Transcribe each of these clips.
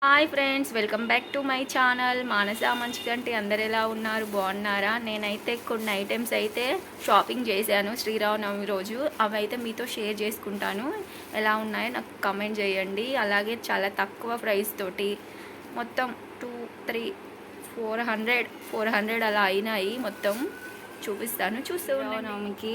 Hi friends, welcome back to my channel Manasa Manchiganti. అందరు ఎలా ఉన్నారు? బాగున్నారా? నేనైతే కొన్ని ఐటమ్స్ అయితే షాపింగ్ చేశాను శ్రీరామనవమి రోజు. అవి అయితే మీతో షేర్ చేసుకుంటాను. ఎలా ఉన్నాయో నాకు కమెంట్ చేయండి. అలాగే చాలా తక్కువ ప్రైస్ తోటి మొత్తం 400 అలా అయినాయి. మొత్తం చూపిస్తాను, చూస్తూ నవమికి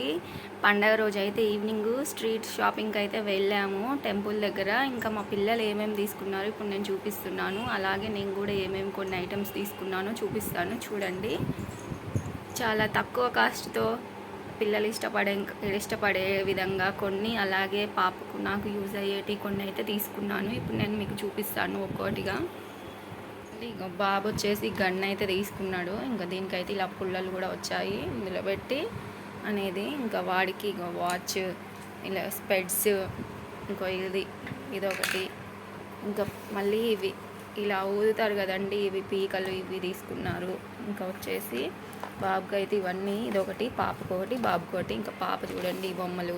పండగ రోజు అయితే ఈవినింగ్ స్ట్రీట్ షాపింగ్కి అయితే వెళ్ళాము టెంపుల్ దగ్గర. ఇంకా మా పిల్లలు ఏమేమి తీసుకున్నారు ఇప్పుడు నేను చూపిస్తున్నాను. అలాగే నేను కూడా ఏమేమి కొన్ని ఐటమ్స్ తీసుకున్నానో చూపిస్తాను, చూడండి. చాలా తక్కువ కాస్ట్తో పిల్లలు ఇష్టపడే విధంగా కొన్ని, అలాగే పాపకు నాకు యూజ్ అయ్యేటి కొన్ని అయితే తీసుకున్నాను. ఇప్పుడు నేను మీకు చూపిస్తాను ఒక్కోటిగా. ఇక బాబు వచ్చేసి గన్ అయితే తీసుకున్నాడు. ఇంకా దీనికైతే ఇలా పుల్లలు కూడా వచ్చాయి ఇందులో పెట్టి అనేది. ఇంకా వాడికి ఇక వాచ్, ఇలా స్పెడ్స్, ఇంకో ఇదొకటి. ఇంకా మళ్ళీ ఇవి ఇలా ఊదుతారు కదండి, ఇవి పీకలు, ఇవి తీసుకున్నారు. ఇంకా వచ్చేసి బాబుకి అయితే ఇవన్నీ, ఇదొకటి, పాపకొకటి, బాబుకొకటి. ఇంకా పాప చూడండి ఈ బొమ్మలు.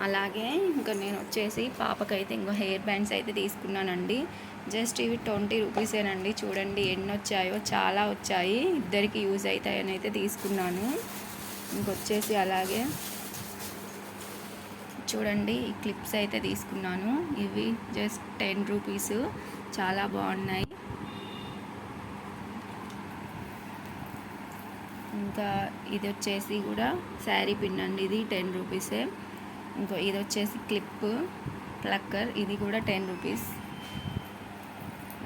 అలాగే ఇంకా నేను వచ్చేసి పాపకైతే ఇంకో హెయిర్ బ్యాండ్స్ అయితే తీసుకున్నానండి. జస్ట్ ఇవి 20 రూపీసేనండి. చూడండి ఎన్ని వచ్చాయో, చాలా వచ్చాయి. ఇద్దరికి యూజ్ అవుతాయని అయితే తీసుకున్నాను. ఇంకొచ్చేసి అలాగే చూడండి ఈ క్లిప్స్ అయితే తీసుకున్నాను. ఇవి జస్ట్ 10 రూపీస్, చాలా బాగున్నాయి. ఇంకా ఇది వచ్చేసి కూడా శారీ పిన్ అండి, ఇది 10 రూపీసే. ఇంకో ఇది వచ్చేసి క్లిప్ ప్లక్కర్, ఇది కూడా 10 రూపీస్.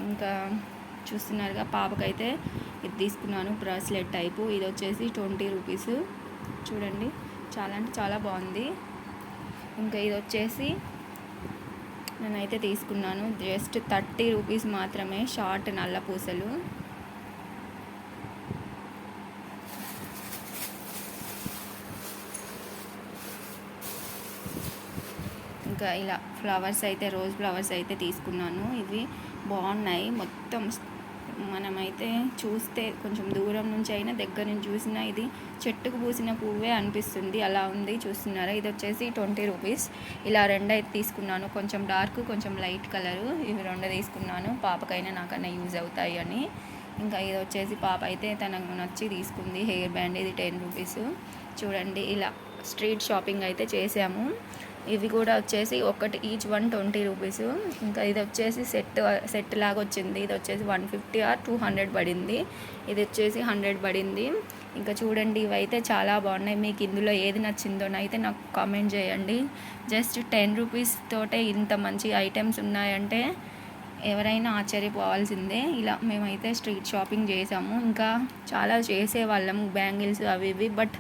ఇంకా చూస్తున్నారుగా పాపకైతే ఇది తీసుకున్నాను, బ్రాస్లెట్ టైపు. ఇది వచ్చేసి 20 రూపీస్. చూడండి చాలా అంటే చాలా బాగుంది. ఇంకా ఇది వచ్చేసి నేనైతే తీసుకున్నాను జస్ట్ 30 రూపీస్ మాత్రమే, షార్ట్ నల్ల పూసలు. ఇంకా ఇలా ఫ్లవర్స్ అయితే, రోజ్ ఫ్లవర్స్ అయితే తీసుకున్నాను. ఇవి బాగున్నాయి. మొత్తం మనమైతే చూస్తే కొంచెం దూరం నుంచి అయినా దగ్గర నుంచి చూసినా ఇది చెట్టుకు పూసిన పువ్వే అనిపిస్తుంది, అలా ఉంది. చూస్తున్నారా? ఇది వచ్చేసి 20 రూపీస్. ఇలా రెండు అయితే తీసుకున్నాను, కొంచెం డార్క్, కొంచెం లైట్ కలరు. ఇవి రెండు తీసుకున్నాను, పాపకైనా నాకన్నా యూజ్ అవుతాయి అని. ఇంకా ఇది వచ్చేసి పాప అయితే తనకు నచ్చి తీసుకుంది హెయిర్ బ్యాండ్, ఇది 10 రూపీస్. చూడండి ఇలా స్ట్రీట్ షాపింగ్ అయితే చేసాము. ఇవి కూడా వచ్చేసి ఒకటి ఈచ్ 120 రూపీస్. ఇంకా ఇది వచ్చేసి సెట్ లాగా వచ్చింది. ఇది వచ్చేసి 150 ఆర్ 200 పడింది. ఇది వచ్చేసి 100 పడింది. ఇంకా చూడండి ఇవైతే చాలా బాగున్నాయి. మీకు ఇందులో ఏది నచ్చిందోనైతే నాకు కామెంట్ చేయండి. జస్ట్ 10 రూపీస్ తోటే ఇంత మంచి ఐటమ్స్ ఉన్నాయంటే ఎవరైనా ఆశ్చర్యపోవాల్సిందే. ఇలా మేమైతే స్ట్రీట్ షాపింగ్ చేసాము. ఇంకా చాలా చేసేవాళ్ళము, బ్యాంగిల్స్ అవి ఇవి. బట్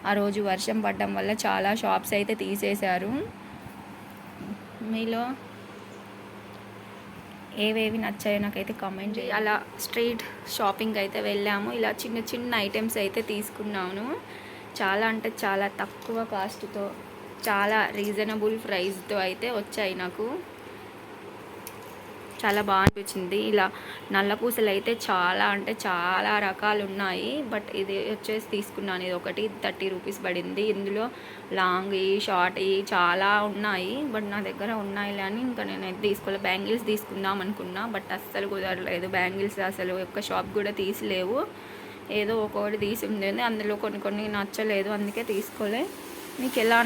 ఆ రోజు వర్షం పడడం వల్ల చాలా షాప్స్ అయితే తీసేశారు. మీలో ఏవేవి నచ్చాయో నాకైతే కామెంట్ చేయండి. అలా స్ట్రీట్ షాపింగ్ అయితే వెళ్ళాము. ఇలా చిన్న చిన్న ఐటమ్స్ అయితే తీసుకున్నాను. చాలా అంటే చాలా తక్కువ కాస్ట్తో, చాలా రీజనబుల్ ప్రైస్తో అయితే వచ్చాయి నాకు. చాలా బాగా అనిపించింది. ఇలా నల్ల పూసలు అయితే చాలా అంటే చాలా రకాలు ఉన్నాయి. బట్ ఇది వచ్చేసి తీసుకున్నాను, ఇది ఒకటి 30 రూపీస్ పడింది. ఇందులో లాంగ్, షార్ట్ చాలా ఉన్నాయి. బట్ నా దగ్గర ఉన్నాయిలే అని ఇంకా నేను తీసుకోలే. బ్యాంగిల్స్ తీసుకుందాం అనుకున్నా, బట్ అస్సలు కుదరలేదు. బ్యాంగిల్స్ అసలు ఒక్క షాప్ కూడా తీసిలేవు. ఏదో ఒక్కొక్కటి తీసి ఉండేది, అందులో కొన్ని నచ్చలేదు, అందుకే తీసుకోలే. మీకు ఎలా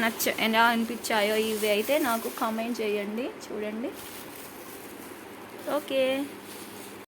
అనిపించాయో ఇవి అయితే నాకు కామెంట్ చేయండి. చూడండి. ఓకే.